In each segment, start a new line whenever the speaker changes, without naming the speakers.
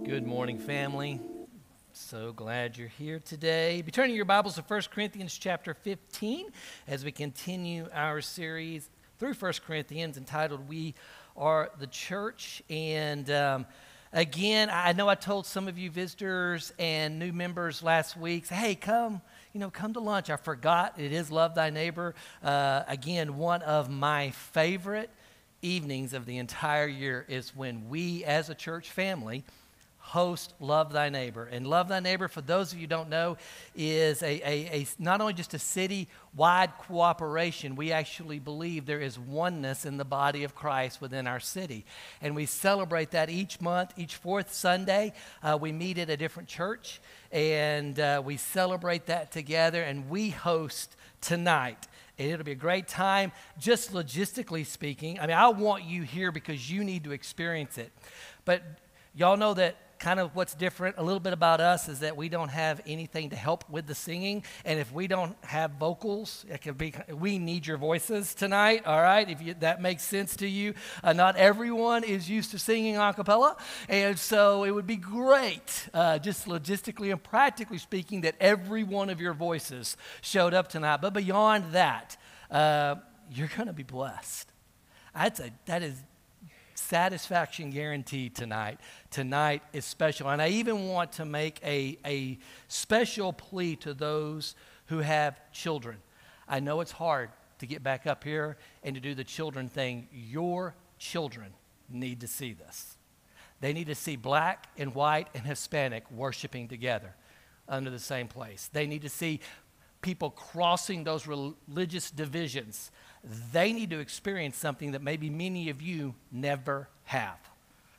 Good morning, family. So glad you're here today. Be turning your Bibles to 1 Corinthians chapter 15 as we continue our series through 1 Corinthians entitled We Are the Church. And again, I know I told some of you visitors and new members last week, hey, come to lunch. I forgot. It is Love Thy Neighbor. Again, one of my favorite evenings of the entire year is when we as a church family host Love Thy Neighbor. And Love Thy Neighbor, for those of you who don't know, is a not only just a city-wide cooperation, we actually believe there is oneness in the body of Christ within our city. And we celebrate that each month, each fourth Sunday. We meet at a different church, and we celebrate that together, and we host tonight. And it'll be a great time, just logistically speaking. I mean, I want you here because you need to experience it. But y'all know that kind of what's different a little bit about us is that we don't have anything to help with the singing. And if we don't have vocals, we need your voices tonight, all right? If that makes sense to you. Not everyone is used to singing a cappella. And so it would be great, just logistically and practically speaking, that every one of your voices showed up tonight. But beyond that, you're going to be blessed. That is satisfaction guaranteed tonight. Tonight is special. And I even want to make a special plea to those who have children. I know it's hard to get back up here and to do the children thing. Your children need to see this. They need to see black and white and Hispanic worshiping together under the same place. They need to see people crossing those religious divisions. They need to experience something that maybe many of you never have.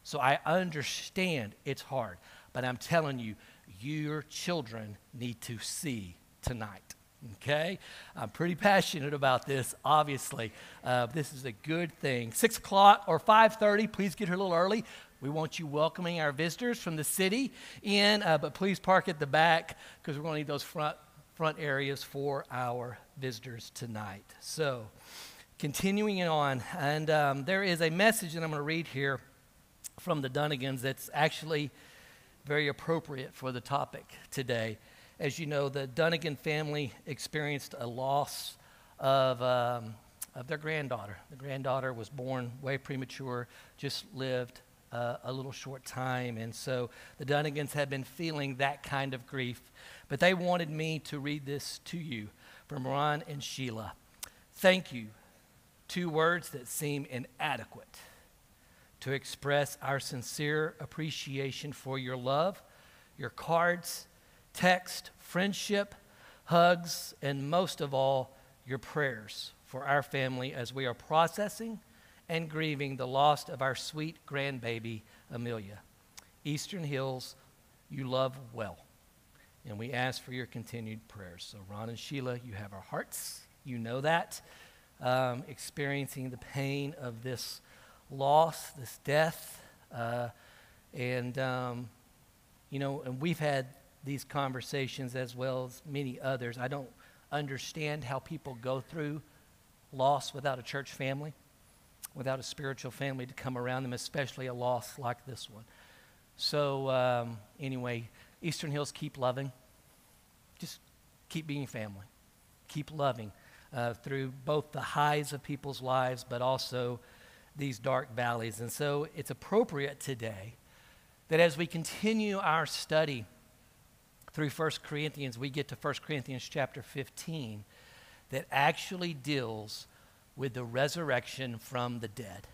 So I understand it's hard, but I'm telling you, your children need to see tonight, okay? I'm pretty passionate about this, obviously. This is a good thing. 6 o'clock or 5:30, please get here a little early. We want you welcoming our visitors from the city in, but please park at the back because we're going to need those front areas for our visitors tonight. So, continuing on, and there is a message that I'm going to read here from the Dunnigans that's actually very appropriate for the topic today. As you know, the Dunnigan family experienced a loss of their granddaughter. The granddaughter was born way premature, just lived a little short time, and so the Dunnigans had been feeling that kind of grief. But they wanted me to read this to you from Ron and Sheila. Thank you. 2 words that seem inadequate to express our sincere appreciation for your love, your cards, text, friendship, hugs, and most of all, your prayers for our family as we are processing and grieving the loss of our sweet grandbaby, Amelia. Eastern Hills, you love well. And we ask for your continued prayers. So Ron and Sheila, you have our hearts. You know that. Experiencing the pain of this loss, this death. And we've had these conversations as well as many others. I don't understand how people go through loss without a church family, without a spiritual family to come around them, especially a loss like this one. So anyway, Eastern Hills, keep loving. Just keep being family. Keep loving through both the highs of people's lives, but also these dark valleys. And so it's appropriate today that as we continue our study through 1 Corinthians, we get to 1 Corinthians chapter 15 that actually deals with the resurrection from the dead.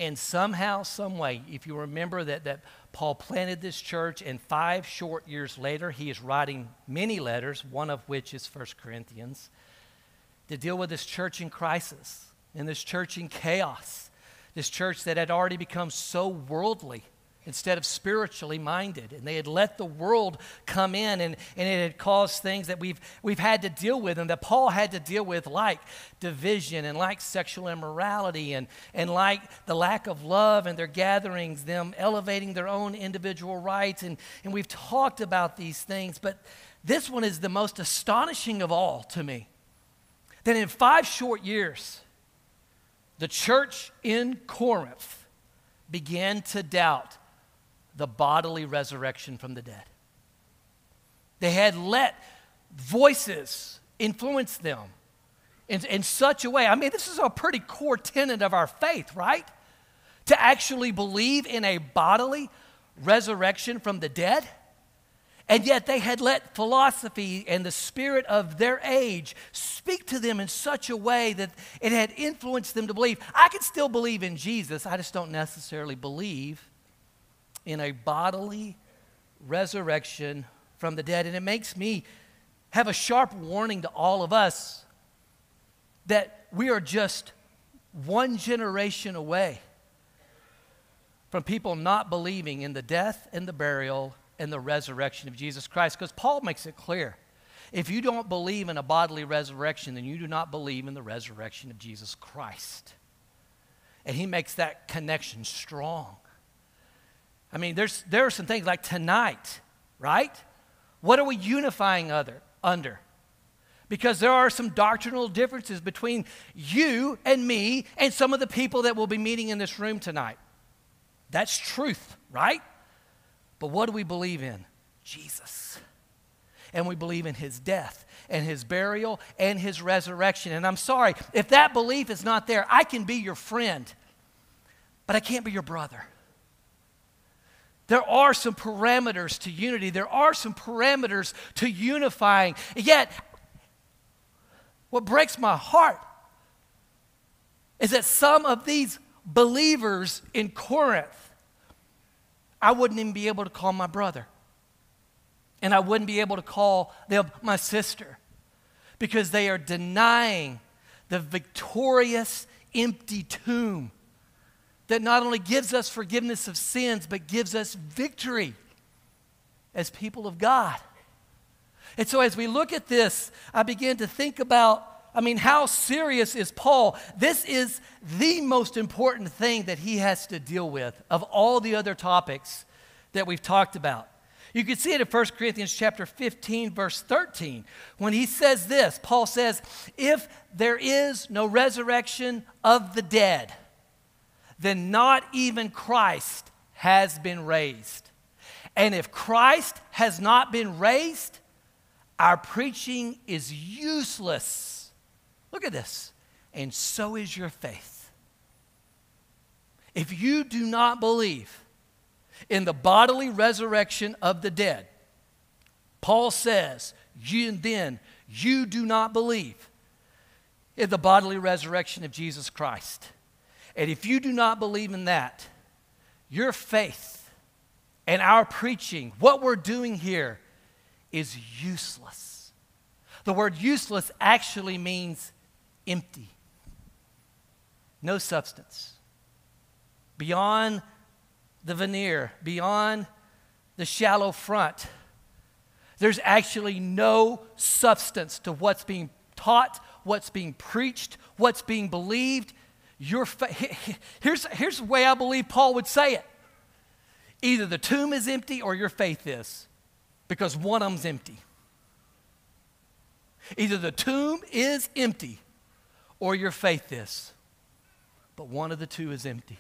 And somehow, some way, if you remember that Paul planted this church, and 5 short years later, he is writing many letters, one of which is 1 Corinthians, to deal with this church in crisis, and this church in chaos, this church that had already become so worldly instead of spiritually minded. And they had let the world come in, and it had caused things that we've had to deal with, and that Paul had to deal with, like division and like sexual immorality and like the lack of love in their gatherings, them elevating their own individual rights. And we've talked about these things, but this one is the most astonishing of all to me. That in 5 short years, the church in Corinth began to doubt the bodily resurrection from the dead. They had let voices influence them in such a way. I mean, this is a pretty core tenet of our faith, right? To actually believe in a bodily resurrection from the dead. And yet they had let philosophy and the spirit of their age speak to them in such a way that it had influenced them to believe. I can still believe in Jesus. I just don't necessarily believe in a bodily resurrection from the dead. And it makes me have a sharp warning to all of us that we are just one generation away from people not believing in the death and the burial and the resurrection of Jesus Christ. Because Paul makes it clear, if you don't believe in a bodily resurrection, then you do not believe in the resurrection of Jesus Christ. And he makes that connection strong. I mean, there are some things like tonight, right? What are we unifying under? Because there are some doctrinal differences between you and me and some of the people that will be meeting in this room tonight. That's truth, right? But what do we believe in? Jesus. And we believe in his death and his burial and his resurrection. And I'm sorry, if that belief is not there, I can be your friend, but I can't be your brother. There are some parameters to unity. There are some parameters to unifying. Yet, what breaks my heart is that some of these believers in Corinth, I wouldn't even be able to call my brother. And I wouldn't be able to call them my sister, because they are denying the victorious, empty tomb that not only gives us forgiveness of sins, but gives us victory as people of God. And so as we look at this, I begin to think about, how serious is Paul? This is the most important thing that he has to deal with of all the other topics that we've talked about. You can see it in 1 Corinthians chapter 15, verse 13. When he says this, Paul says, if there is no resurrection of the dead, then not even Christ has been raised. And if Christ has not been raised, our preaching is useless. Look at this. And so is your faith. If you do not believe in the bodily resurrection of the dead, Paul says, you do not believe in the bodily resurrection of Jesus Christ. And if you do not believe in that, your faith and our preaching, what we're doing here, is useless. The word useless actually means empty. No substance. Beyond the veneer, beyond the shallow front, there's actually no substance to what's being taught, what's being preached, what's being believed. Here's the way I believe Paul would say it. Either the tomb is empty or your faith is, because one of them's empty. Either the tomb is empty or your faith is, but one of the two is empty.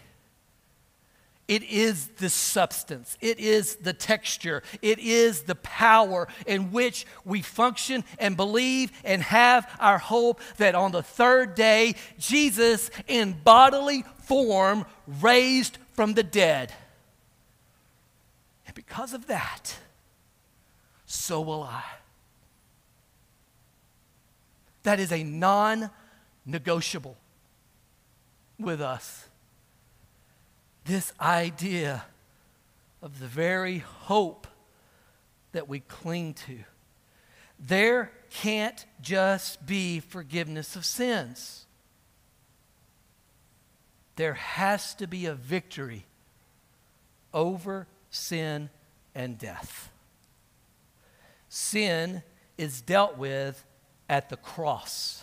It is the substance. It is the texture. It is the power in which we function and believe and have our hope that on the third day, Jesus in bodily form raised from the dead. And because of that, so will I. That is a non-negotiable with us. This idea of the very hope that we cling to. There can't just be forgiveness of sins. There has to be a victory over sin and death. Sin is dealt with at the cross,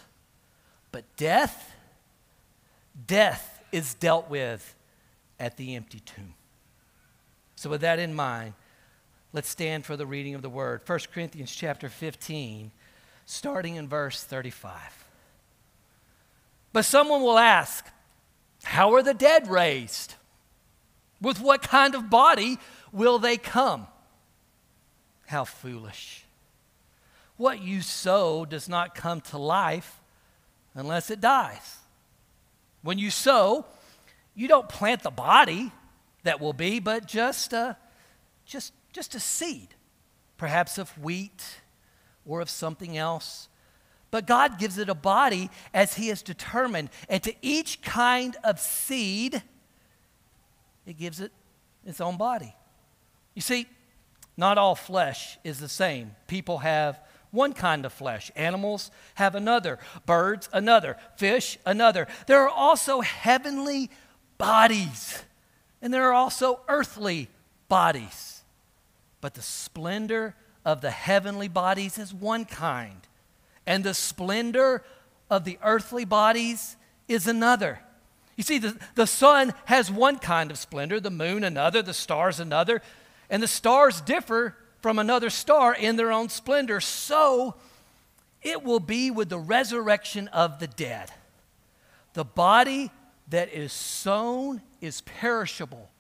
but death is dealt with at the empty tomb. So with that in mind, let's stand for the reading of the word. 1 Corinthians chapter 15, starting in verse 35. But someone will ask, how are the dead raised? With what kind of body will they come? How foolish. What you sow does not come to life unless it dies. When you sow, you don't plant the body that will be, but just a seed, perhaps of wheat or of something else. But God gives it a body as He has determined. And to each kind of seed, it gives it its own body. You see, not all flesh is the same. People have one kind of flesh. Animals have another. Birds, another. Fish, another. There are also heavenly bodies. And there are also earthly bodies. But the splendor of the heavenly bodies is one kind. And the splendor of the earthly bodies is another. You see, the sun has one kind of splendor, the moon another, the stars another. And the stars differ from another star in their own splendor. So it will be with the resurrection of the dead. The body that is sown is perishable.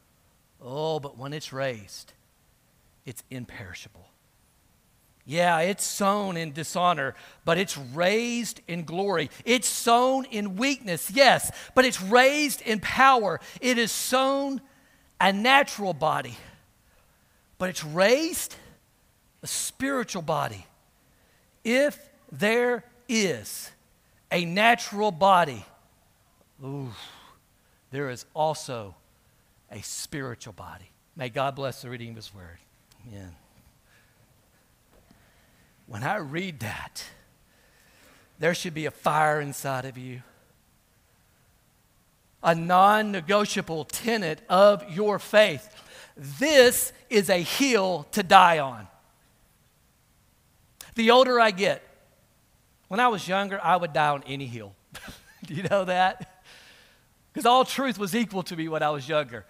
Oh, but when it's raised, it's imperishable. Yeah, it's sown in dishonor, but it's raised in glory. It's sown in weakness, yes, but it's raised in power. It is sown a natural body, but it's raised a spiritual body. If there is a natural body, there is also a spiritual body. May God bless the reading of His word. Amen. When I read that, there should be a fire inside of you. A non-negotiable tenet of your faith. This is a hill to die on. The older I get, when I was younger, I would die on any hill. Do you know that? Because all truth was equal to me when I was younger.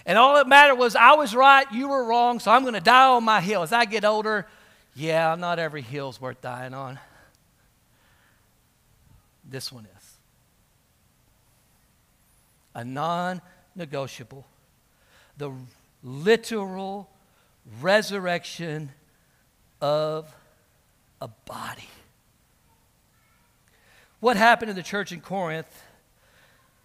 And all that mattered was I was right, you were wrong, so I'm going to die on my hill. As I get older, yeah, not every hill's worth dying on. This one is. A non-negotiable. The literal resurrection of a body. What happened to the church in Corinth?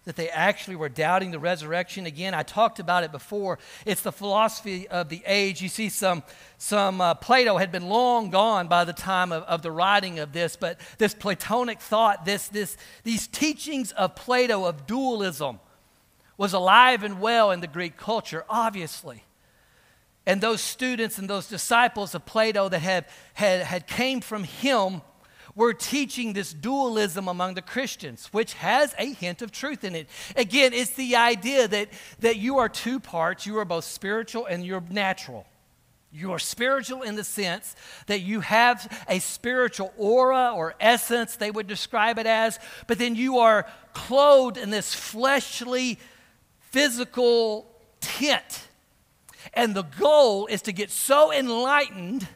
That they actually were doubting the resurrection. Again, I talked about it before. It's the philosophy of the age. You see, some Plato had been long gone by the time of the writing of this, but this Platonic thought, these teachings of Plato of dualism was alive and well in the Greek culture, obviously. And those students and those disciples of Plato that had came from him were teaching this dualism among the Christians, which has a hint of truth in it. Again, it's the idea that you are two parts. You are both spiritual and you're natural. You are spiritual in the sense that you have a spiritual aura or essence, they would describe it as, but then you are clothed in this fleshly, physical tent. And the goal is to get so enlightened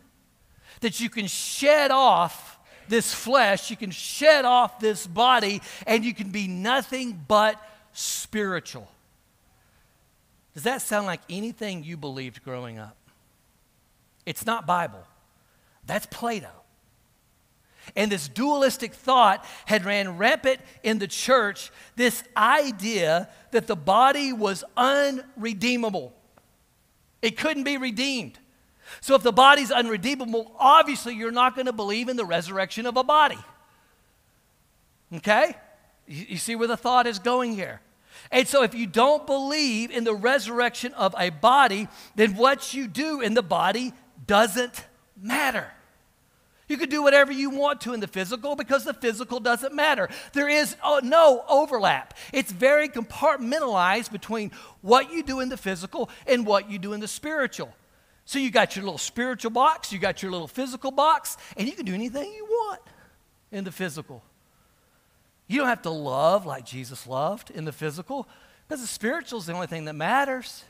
that you can shed off this flesh, you can shed off this body, and you can be nothing but spiritual. Does that sound like anything you believed growing up? It's not Bible. That's Plato. And this dualistic thought had ran rampant in the church, this idea that the body was unredeemable. It couldn't be redeemed. So if the body's unredeemable, obviously you're not going to believe in the resurrection of a body. Okay? You see where the thought is going here. And so if you don't believe in the resurrection of a body, then what you do in the body doesn't matter. You can do whatever you want to in the physical because the physical doesn't matter. There is no overlap. It's very compartmentalized between what you do in the physical and what you do in the spiritual. So you got your little spiritual box, you got your little physical box, and you can do anything you want in the physical. You don't have to love like Jesus loved in the physical, because the spiritual is the only thing that matters.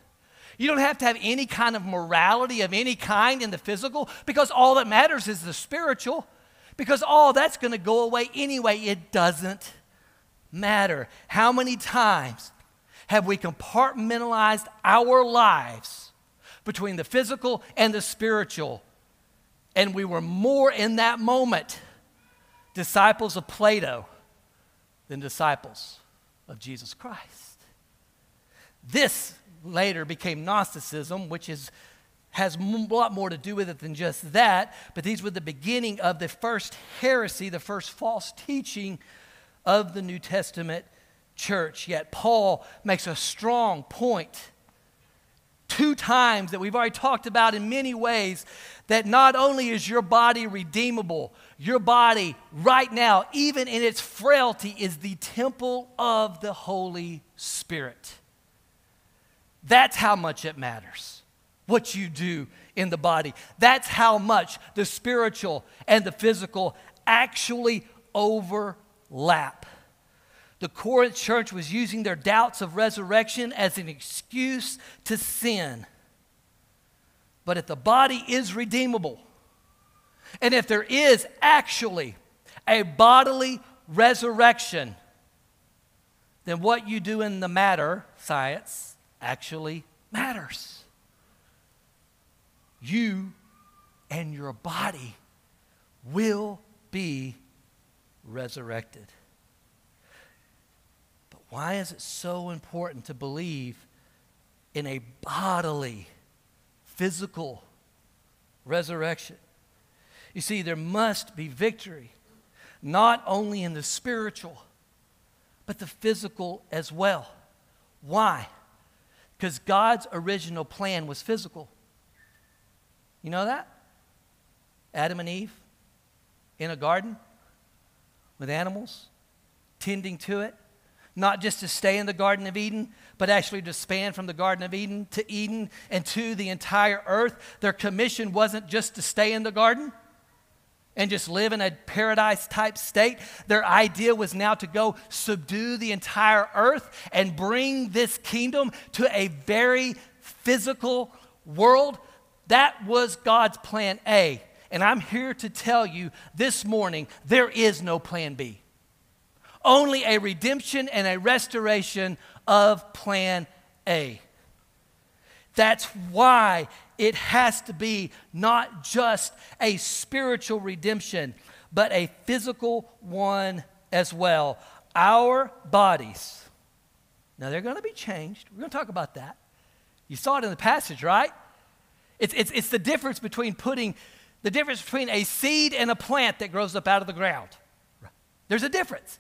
You don't have to have any kind of morality of any kind in the physical, because all that matters is the spiritual, because all that's going to go away anyway. It doesn't matter. How many times have we compartmentalized our lives between the physical and the spiritual. And we were more in that moment disciples of Plato than disciples of Jesus Christ. This later became Gnosticism, which has a lot more to do with it than just that, but these were the beginning of the first heresy, the first false teaching of the New Testament church. Yet Paul makes a strong point 2 times that we've already talked about in many ways, that not only is your body redeemable, your body right now, even in its frailty, is the temple of the Holy Spirit. That's how much it matters, what you do in the body. That's how much the spiritual and the physical actually overlap. The Corinth church was using their doubts of resurrection as an excuse to sin. But if the body is redeemable, and if there is actually a bodily resurrection, then what you do in the matter, science, actually matters. You and your body will be resurrected. But why is it so important to believe in a bodily, physical resurrection? You see, there must be victory, not only in the spiritual, but the physical as well. Why? Because God's original plan was physical. You know that? Adam and Eve in a garden with animals, tending to it. Not just to stay in the Garden of Eden, but actually to span from the Garden of Eden and to the entire earth. Their commission wasn't just to stay in the garden and just live in a paradise-type state. Their idea was now to go subdue the entire earth and bring this kingdom to a very physical world. That was God's plan A. And I'm here to tell you this morning, there is no plan B. Only a redemption and a restoration of plan A. That's why it has to be not just a spiritual redemption, but a physical one as well. Our bodies, now they're going to be changed. We're going to talk about that. You saw it in the passage, right? It's the difference between a seed and a plant that grows up out of the ground. There's a difference.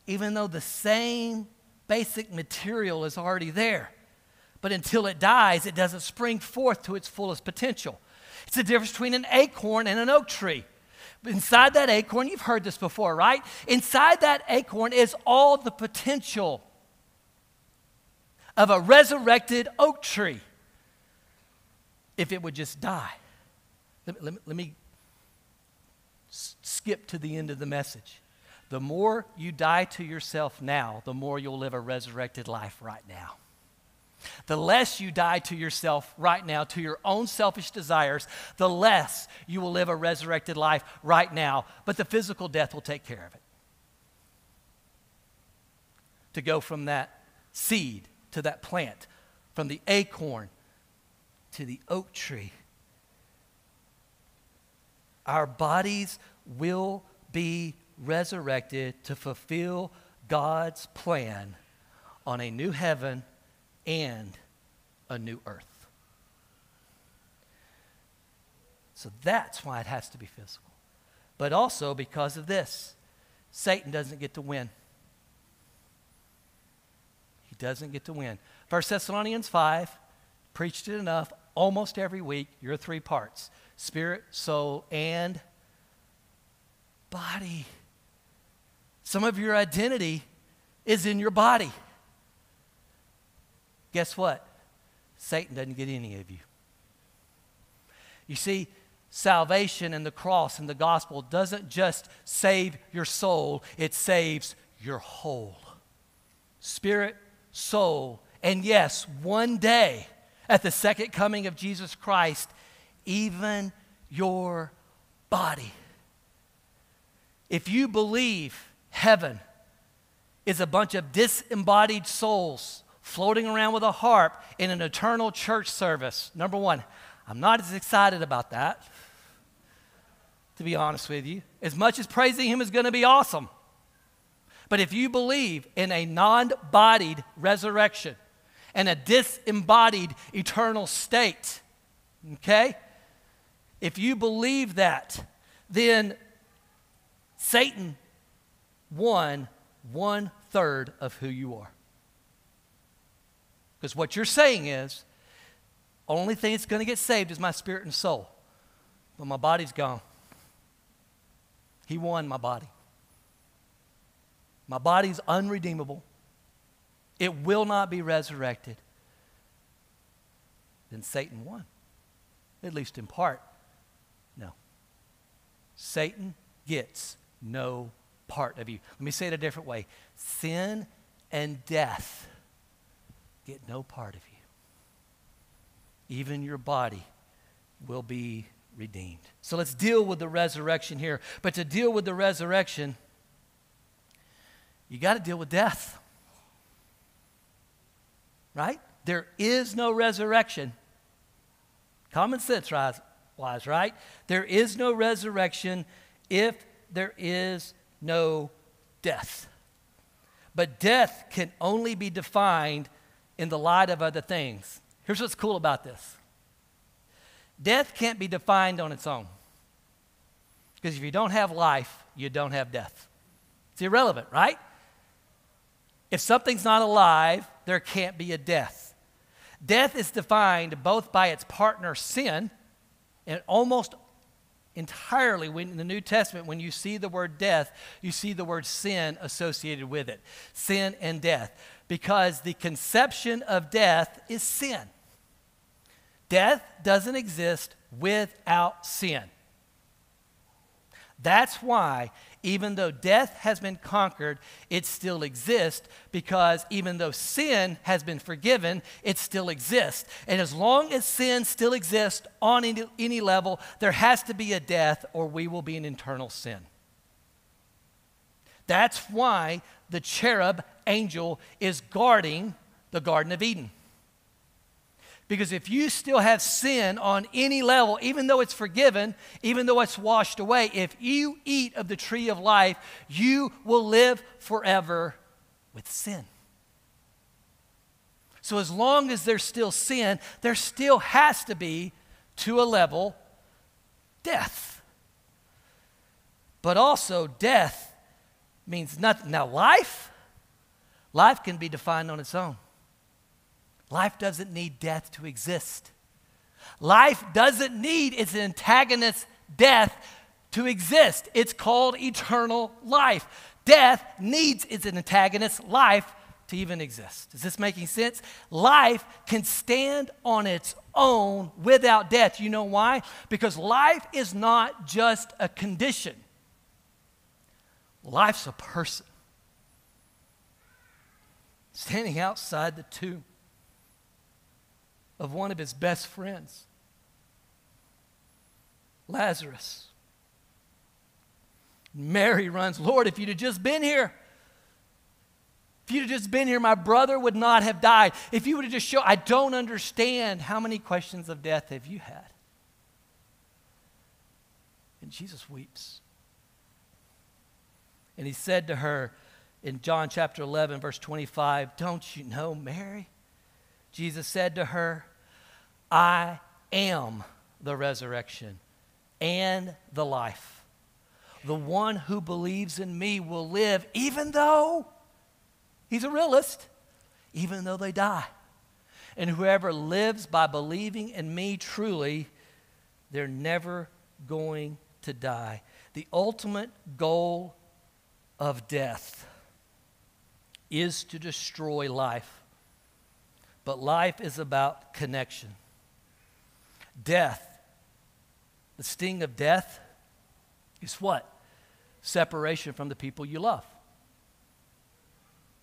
Even though the same basic material is already there. But until it dies, it doesn't spring forth to its fullest potential. It's the difference between an acorn and an oak tree. Inside that acorn, you've heard this before, right? Inside that acorn is all the potential of a resurrected oak tree. If it would just die. Let me skip to the end of the message. The more you die to yourself now, the more you'll live a resurrected life right now. The less you die to yourself right now, to your own selfish desires, the less you will live a resurrected life right now. But the physical death will take care of it. To go from that seed to that plant, from the acorn to the oak tree. Our bodies will be resurrected to fulfill God's plan on a new heaven and a new earth. So that's why it has to be physical. But also because of this, Satan doesn't get to win. He doesn't get to win. 1 Thessalonians 5, preached it enough, almost every week, your 3 parts. Spirit, soul, and body. Some of your identity is in your body. Guess what? Satan doesn't get any of you. You see, salvation and the cross and the gospel doesn't just save your soul, it saves your whole. Spirit, soul, and yes, one day at the second coming of Jesus Christ, even your body. If you believe heaven is a bunch of disembodied souls floating around with a harp in an eternal church service. Number one, I'm not as excited about that, to be honest with you. As much as praising him is going to be awesome. But if you believe in a non-bodied resurrection and a disembodied eternal state, okay? If you believe that, then Satan won 1/3 of who you are. Because what you're saying is, only thing that's going to get saved is my spirit and soul. But my body's gone. He won my body. My body's unredeemable. It will not be resurrected. Then Satan won. At least in part. No. Satan gets no part of you. Let me say it a different way. Sin and death get no part of you. Even your body will be redeemed. So let's deal with the resurrection here. But to deal with the resurrection, you got to deal with death. Right? There is no resurrection. Common sense wise, right? There is no resurrection if there is no death. But death can only be defined in the light of other things. Here's what's cool about this. Death can't be defined on its own. Because if you don't have life, you don't have death. It's irrelevant, right? If something's not alive, there can't be a death. Death is defined both by its partner, sin, and almost entirely in the New Testament, when you see the word death, you see the word sin associated with it. Sin and death. Because the conception of death is sin. Death doesn't exist without sin. That's why, even though death has been conquered, it still exists, because even though sin has been forgiven, it still exists. And as long as sin still exists on any level, there has to be a death, or we will be in eternal sin. That's why the cherub angel is guarding the Garden of Eden. Because if you still have sin on any level, even though it's forgiven, even though it's washed away, if you eat of the tree of life, you will live forever with sin. So as long as there's still sin, there still has to be, to a level, death. But also death means nothing. Now life can be defined on its own. Life doesn't need death to exist. Life doesn't need its antagonist, death, to exist. It's called eternal life. Death needs its antagonist, life, to even exist. Is this making sense? Life can stand on its own without death. You know why? Because life is not just a condition. Life's a person. Standing outside the tomb of one of his best friends, Lazarus. Mary runs, Lord, if you'd have just been here, my brother would not have died. If you would have just shown, I don't understand. How many questions of death have you had? And Jesus weeps. And he said to her in John chapter 11, verse 25, don't you know, Mary? Jesus said to her, I am the resurrection and the life. The one who believes in me will live, even though, he's a realist, even though they die. And whoever lives by believing in me truly, they're never going to die. The ultimate goal of death is to destroy life. But life is about connection. Death, the sting of death is what? Separation from the people you love.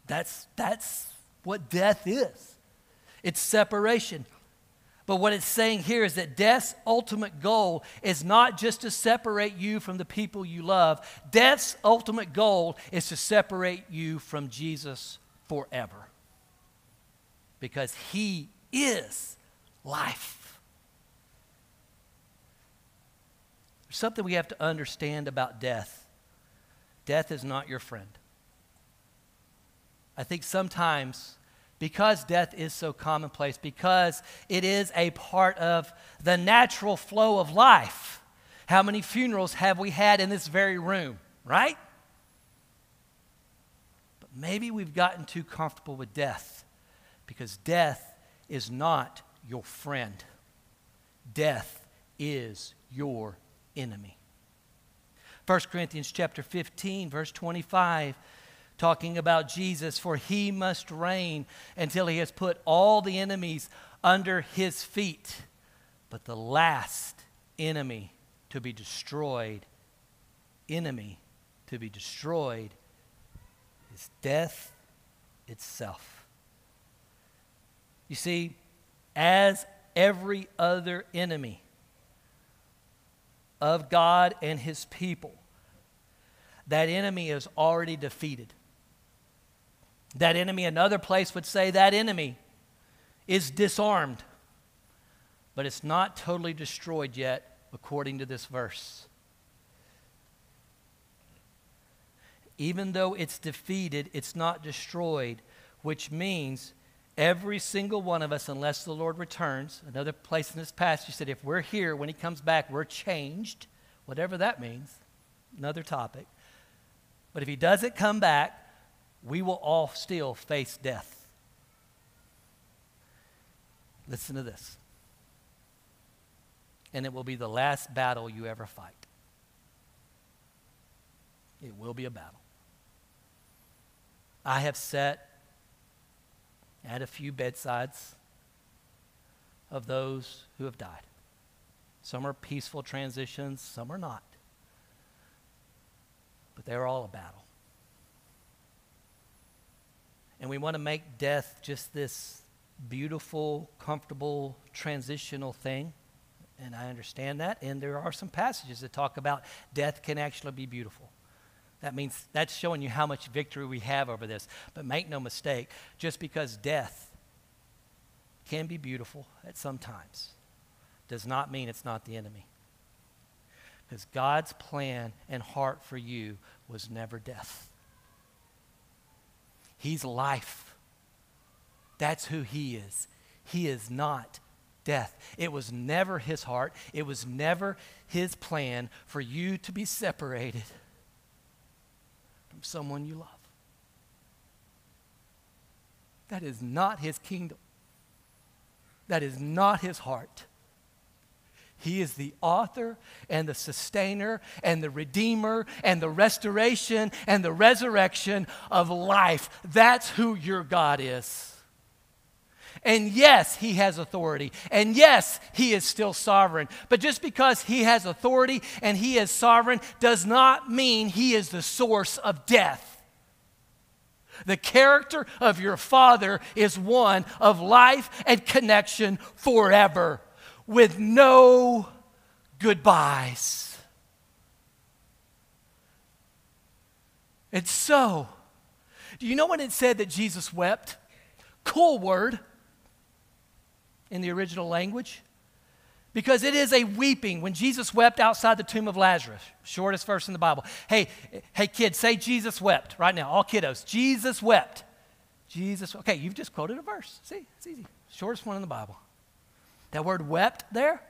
That's what death is. It's separation. But what it's saying here is that death's ultimate goal is not just to separate you from the people you love. Death's ultimate goal is to separate you from Jesus forever. because he is life. There's something we have to understand about death. Death is not your friend. I think sometimes, because death is so commonplace, because it is a part of the natural flow of life. How many funerals have we had in this very room, right? But maybe we've gotten too comfortable with death, because death is not your friend. Death is your enemy. 1 Corinthians chapter 15, verse 25, talking about Jesus, for he must reign until he has put all the enemies under his feet. But the last enemy to be destroyed is death itself. You see, as every other enemy of God and his people, that enemy is already defeated. That enemy, another place would say that enemy is disarmed. But it's not totally destroyed yet, according to this verse. Even though it's defeated, it's not destroyed, which means every single one of us, unless the Lord returns, another place in this passage said if we're here when he comes back, we're changed, whatever that means, another topic. But if he doesn't come back, we will all still face death. Listen to this. And it will be the last battle you ever fight. It will be a battle. I have sat at a few bedsides of those who have died. Some are peaceful transitions, some are not. But they're all a battle. And we want to make death just this beautiful, comfortable, transitional thing. And I understand that. And there are some passages that talk about death can actually be beautiful. That means that's showing you how much victory we have over this. But make no mistake, just because death can be beautiful at some times does not mean it's not the enemy. Because God's plan and heart for you was never death. He's life. That's who he is. He is not death. It was never his heart. It was never his plan for you to be separated from someone you love. That is not his kingdom. That is not his heart. He is the author and the sustainer and the redeemer and the restoration and the resurrection of life. That's who your God is. And yes, he has authority. And yes, he is still sovereign. But just because he has authority and he is sovereign does not mean he is the source of death. The character of your Father is one of life and connection forever, with no goodbyes. And so, do you know when it said that Jesus wept? Cool word in the original language. Because it is a weeping. When Jesus wept outside the tomb of Lazarus, shortest verse in the Bible. Hey kids, say Jesus wept right now. All kiddos, Jesus wept. Jesus, okay, you've just quoted a verse. See, it's easy. Shortest one in the Bible. That word wept there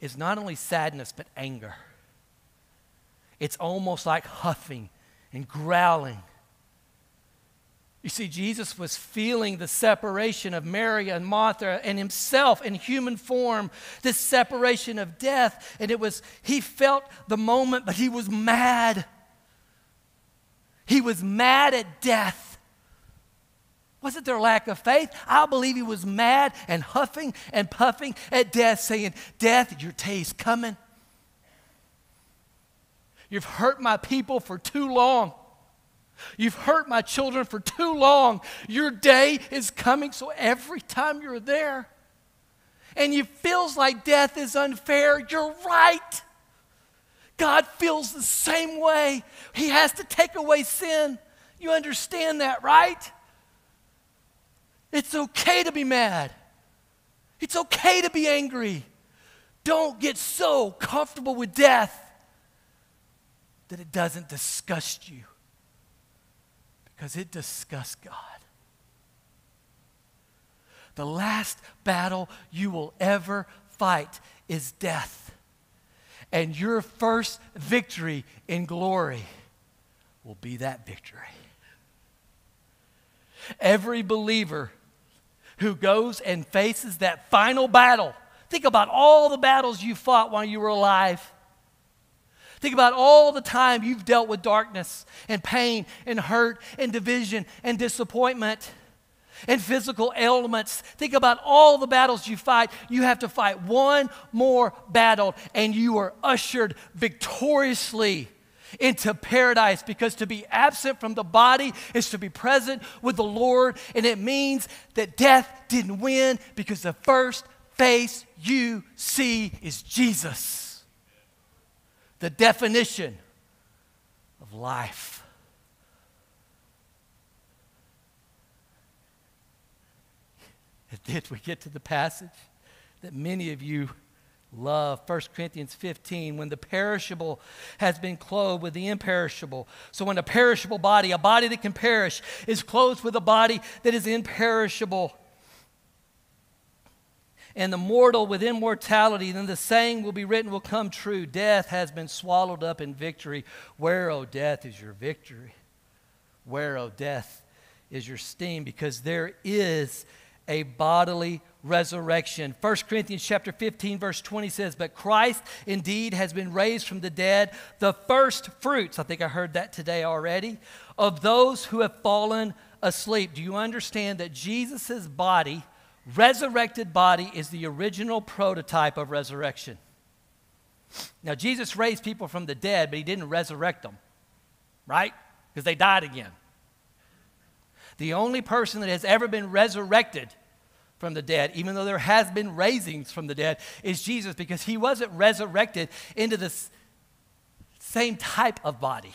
is not only sadness, but anger. It's almost like huffing and growling. You see, Jesus was feeling the separation of Mary and Martha and himself in human form, this separation of death. And he felt the moment, but he was mad. He was mad at death. Wasn't there lack of faith? I believe he was mad and huffing and puffing at death, saying, death, your day is coming. You've hurt my people for too long. You've hurt my children for too long. Your day is coming. So every time you're there and it feels like death is unfair, you're right. God feels the same way. He has to take away sin. You understand that, right? It's okay to be mad. It's okay to be angry. Don't get so comfortable with death that it doesn't disgust you, because it disgusts God. The last battle you will ever fight is death. And your first victory in glory will be that victory. Every believer who goes and faces that final battle, think about all the battles you fought while you were alive. Think about all the time you've dealt with darkness and pain and hurt and division and disappointment and physical ailments. Think about all the battles you fight. You have to fight one more battle, and you are ushered victoriously into paradise, because to be absent from the body is to be present with the Lord, and it means that death didn't win, because the first face you see is Jesus, the definition of life. And then we get to the passage that many of you love, 1 Corinthians 15, when the perishable has been clothed with the imperishable. So when a perishable body, a body that can perish, is clothed with a body that is imperishable, and the mortal with immortality, then the saying will be written, will come true. Death has been swallowed up in victory. Where, O death, is your victory? Where, O death, is your sting? Because there is a bodily resurrection. 1 Corinthians chapter 15, verse 20 says, but Christ indeed has been raised from the dead, the first fruits, I think I heard that today already, of those who have fallen asleep. Do you understand that Jesus' body, resurrected body, is the original prototype of resurrection? Now, Jesus raised people from the dead, but he didn't resurrect them, right? Because they died again. The only person that has ever been resurrected from the dead, even though there has been raisings from the dead, is Jesus, because he wasn't resurrected into the same type of body.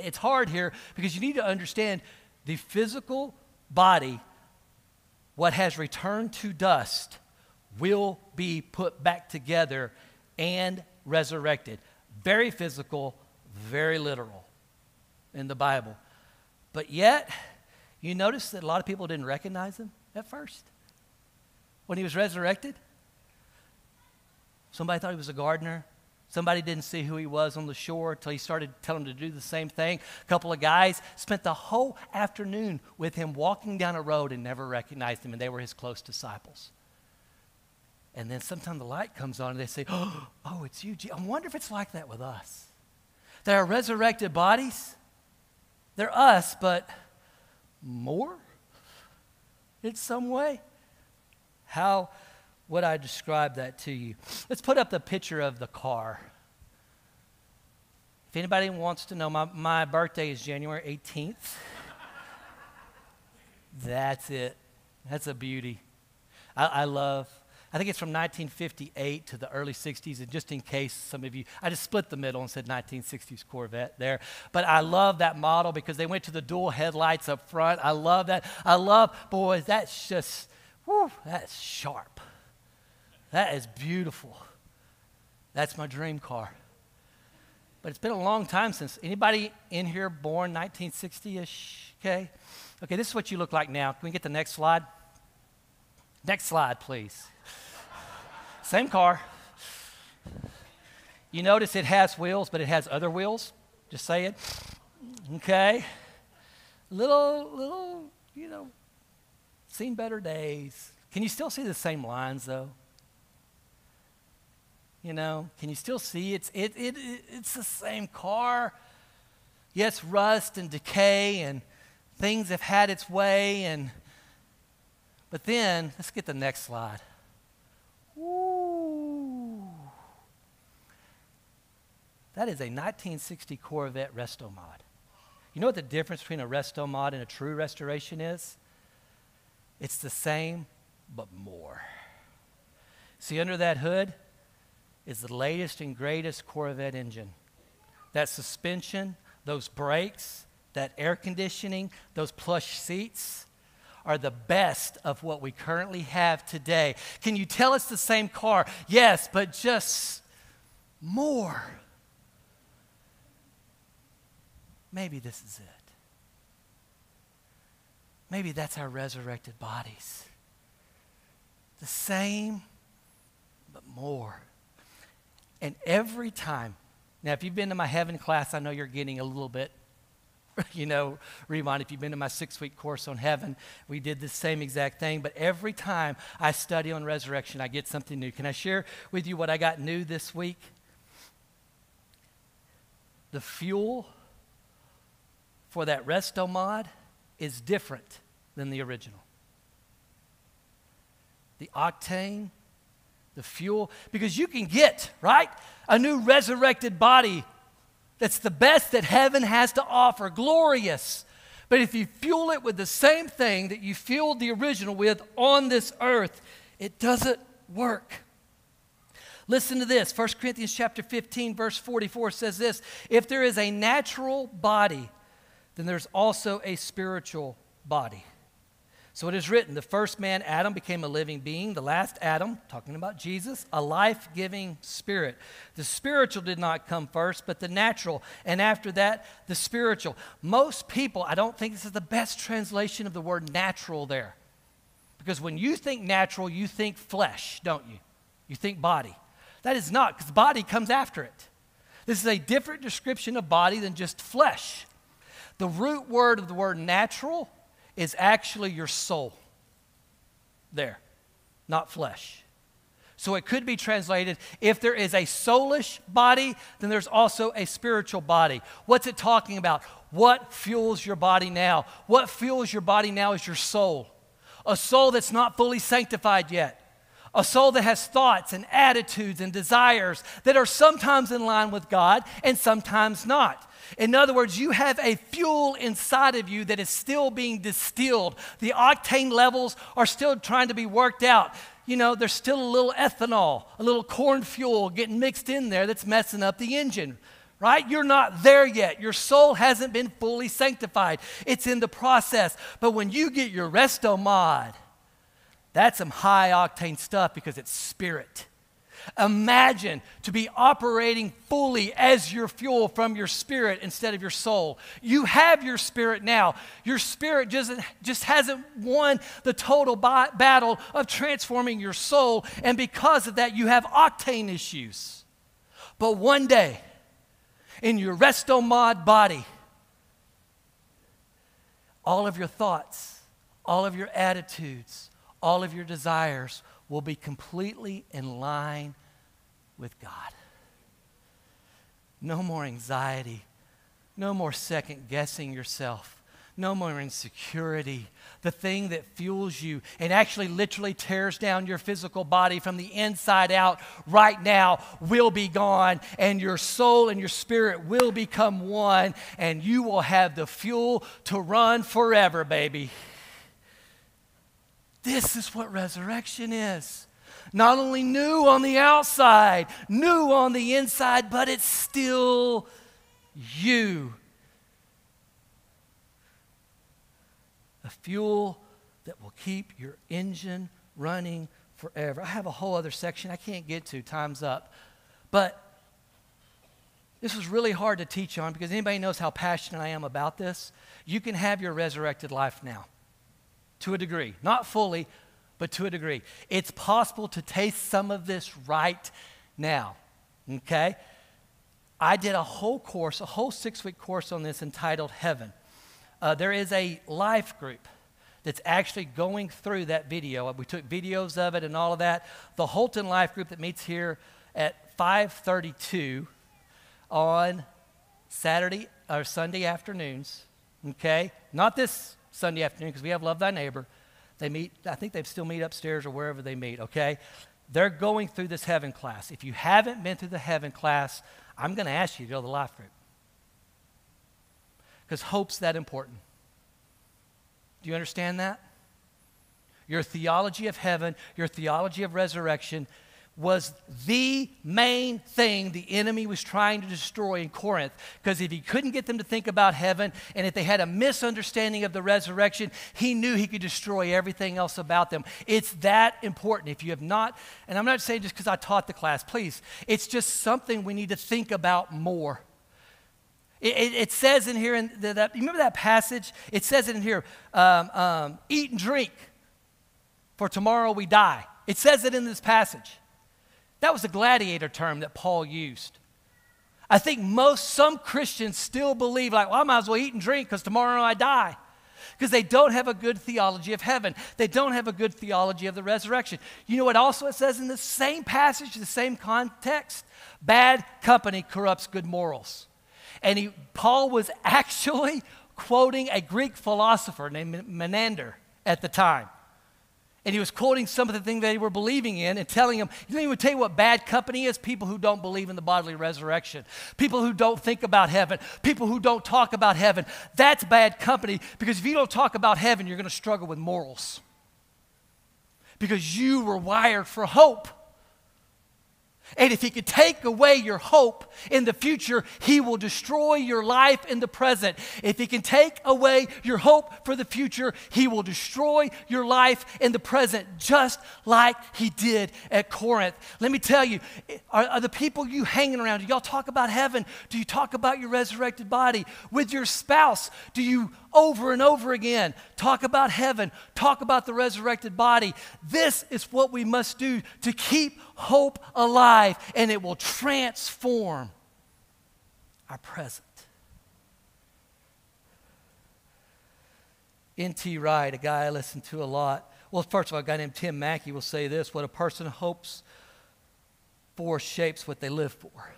It's hard here, because you need to understand the physical body, what has returned to dust, will be put back together and resurrected. Very physical, very literal in the Bible. But yet, you notice that a lot of people didn't recognize him at first when he was resurrected. Somebody thought he was a gardener. Somebody didn't see who he was on the shore until he started telling them to do the same thing. A couple of guys spent the whole afternoon with him walking down a road and never recognized him, and they were his close disciples. And then sometime the light comes on and they say, oh, it's you. I wonder if it's like that with us. That our resurrected bodies, they're us, but more in some way. How would I describe that to you? Let's put up the picture of the car. If anybody wants to know, my birthday is January 18th. That's it. That's a beauty. I think it's from 1958 to the early 60s, and just in case some of you, I just split the middle and said 1960s Corvette there. But I love that model because they went to the dual headlights up front. I love that. Boy, that's just, whew, that's sharp. That is beautiful. That's my dream car. But it's been a long time since, anybody in here born 1960-ish? Okay, this is what you look like now. Can we get the next slide? Next slide, please. Same car. You notice it has wheels, but it has other wheels. Just saying. Okay. Little, seen better days. Can you still see the same lines, though? Can you still see it's the same car? Yes, rust and decay and things have had its way, but then let's get the next slide. Ooh. That is a 1960 Corvette Resto Mod. You know what the difference between a Resto Mod and a true restoration is? It's the same, but more. See, under that hood is the latest and greatest Corvette engine. That suspension, those brakes, that air conditioning, those plush seats are the best of what we currently have today. Can you tell it's the same car? Yes, but just more. Maybe this is it. Maybe that's our resurrected bodies. The same, but more. And every time, now if you've been to my heaven class, I know you're getting a little bit, remind if you've been to my 6-week course on heaven, we did the same exact thing. But every time I study on resurrection, I get something new. Can I share with you what I got new this week? The fuel for that resto mod is different than the original. The octane, the fuel, because you can get, right, a new resurrected body that's the best that heaven has to offer, glorious. But if you fuel it with the same thing that you fueled the original with on this earth, it doesn't work. Listen to this. 1 Corinthians chapter 15, verse 44 says this: if there is a natural body, then there's also a spiritual body. So it is written, the first man, Adam, became a living being. The last Adam, talking about Jesus, a life-giving spirit. The spiritual did not come first, but the natural. And after that, the spiritual. Most people, I don't think this is the best translation of the word natural there. Because when you think natural, you think flesh, don't you? You think body. That is not, because body comes after it. This is a different description of body than just flesh. The root word of the word natural is actually your soul. There, not flesh. So it could be translated, if there is a soulish body, then there's also a spiritual body. What's it talking about? What fuels your body now? What fuels your body now is your soul. A soul that's not fully sanctified yet. A soul that has thoughts and attitudes and desires that are sometimes in line with God and sometimes not. In other words, you have a fuel inside of you that is still being distilled. The octane levels are still trying to be worked out. There's still a little ethanol, a little corn fuel getting mixed in there that's messing up the engine, right? You're not there yet. Your soul hasn't been fully sanctified. It's in the process. But when you get your resto mod, that's some high octane stuff because it's spirit. Imagine to be operating fully as your fuel from your spirit instead of your soul. You have your spirit now. Your spirit just hasn't won the total battle of transforming your soul, and because of that, you have octane issues. But one day, in your resto mod body, all of your thoughts, all of your attitudes, all of your desires will be completely in line with God. No more anxiety. No more second guessing yourself. No more insecurity. The thing that fuels you and actually literally tears down your physical body from the inside out right now will be gone, and your soul and your spirit will become one, and you will have the fuel to run forever, baby. This is what resurrection is. Not only new on the outside, new on the inside, but it's still you. A fuel that will keep your engine running forever. I have a whole other section I can't get to, time's up. But this was really hard to teach on because anybody knows how passionate I am about this. You can have your resurrected life now. To a degree. Not fully, but to a degree. It's possible to taste some of this right now, okay? I did a whole 6-week course on this entitled Heaven. There is a life group that's actually going through that video. We took videos of it and all of that. The Holton Life Group that meets here at 5:32 on Saturday or Sunday afternoons, okay? Not this Sunday afternoon because we have Love Thy Neighbor. They meet, I think they still meet upstairs or wherever they meet, okay? They're going through this Heaven class. If you haven't been through the Heaven class, I'm going to ask you to go to the life group because hope's that important. Do you understand that? Your theology of heaven, your theology of resurrection was the main thing the enemy was trying to destroy in Corinth. Because if he couldn't get them to think about heaven, and if they had a misunderstanding of the resurrection, he knew he could destroy everything else about them. It's that important. If you have not, and I'm not saying just because I taught the class, please, it's just something we need to think about more. It says in here, you remember that passage? It says it in here, eat and drink, for tomorrow we die. It says it in this passage. That was a gladiator term that Paul used. I think some Christians still believe like, well, I might as well eat and drink because tomorrow I die. Because they don't have a good theology of heaven. They don't have a good theology of the resurrection. You know what also it says in the same passage, the same context? Bad company corrupts good morals. And Paul was actually quoting a Greek philosopher named Menander at the time. And he was quoting some of the things they were believing in and telling them, you know, he would tell you what bad company is? People who don't believe in the bodily resurrection. People who don't think about heaven. People who don't talk about heaven. That's bad company, because if you don't talk about heaven, you're going to struggle with morals. Because you were wired for hope. And if he could take away your hope in the future, he will destroy your life in the present. If he can take away your hope for the future, he will destroy your life in the present, just like he did at Corinth. Let me tell you, are the people you hanging around, do y'all talk about heaven? Do you talk about your resurrected body? With your spouse, do you over and over again talk about heaven, talk about the resurrected body? This is what we must do to keep hope alive, and it will transform our present. N.T. Wright, a guy I listen to a lot. Well, first of all, a guy named Tim Mackey will say this: what a person hopes for shapes what they live for.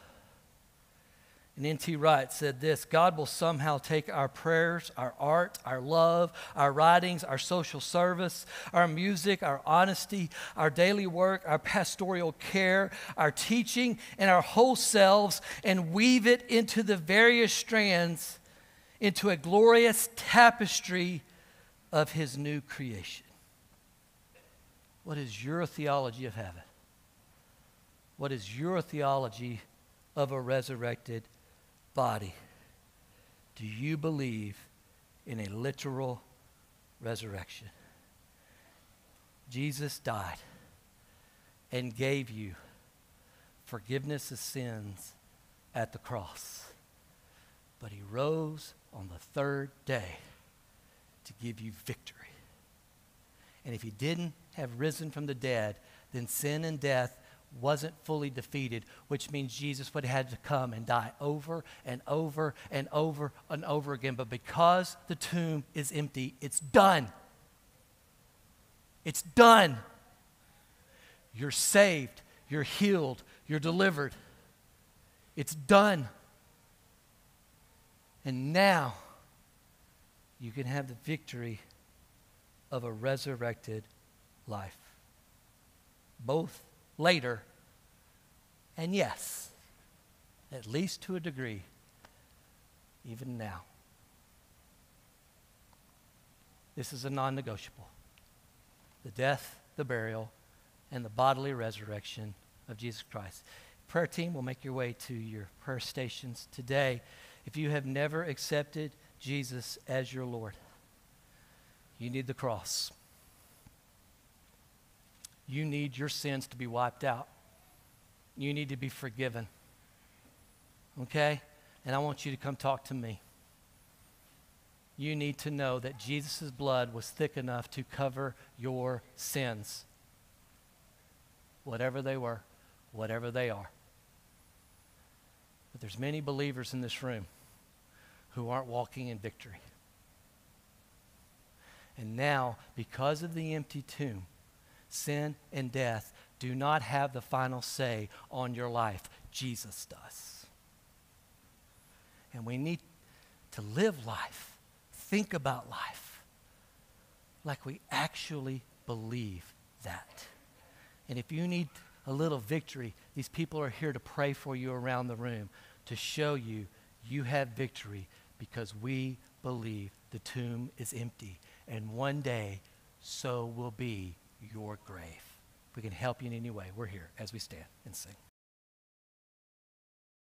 And N.T. Wright said this: God will somehow take our prayers, our art, our love, our writings, our social service, our music, our honesty, our daily work, our pastoral care, our teaching, and our whole selves, and weave it into the various strands into a glorious tapestry of his new creation. What is your theology of heaven? What is your theology of a resurrected body? Do you believe in a literal resurrection? Jesus died and gave you forgiveness of sins at the cross. But he rose on the third day to give you victory. And if he didn't have risen from the dead, then sin and death wasn't fully defeated, which means Jesus would have had to come and die over and over and over and over again. But because the tomb is empty, it's done. It's done. You're saved. You're healed. You're delivered. It's done. And now you can have the victory of a resurrected life. Both later, and yes, at least to a degree, even now. This is a non-negotiable. The death, the burial, and the bodily resurrection of Jesus Christ. Prayer team will make your way to your prayer stations today. If you have never accepted Jesus as your Lord, you need the cross. You need your sins to be wiped out. You need to be forgiven. Okay? And I want you to come talk to me. You need to know that Jesus' blood was thick enough to cover your sins. Whatever they were, whatever they are. But there's many believers in this room who aren't walking in victory. And now, because of the empty tomb, sin and death do not have the final say on your life. Jesus does. And we need to live life, think about life, like we actually believe that. And if you need a little victory, these people are here to pray for you around the room, to show you you have victory, because we believe the tomb is empty. And one day, so will be your grave. If we can help you in any way, we're here as we stand and sing.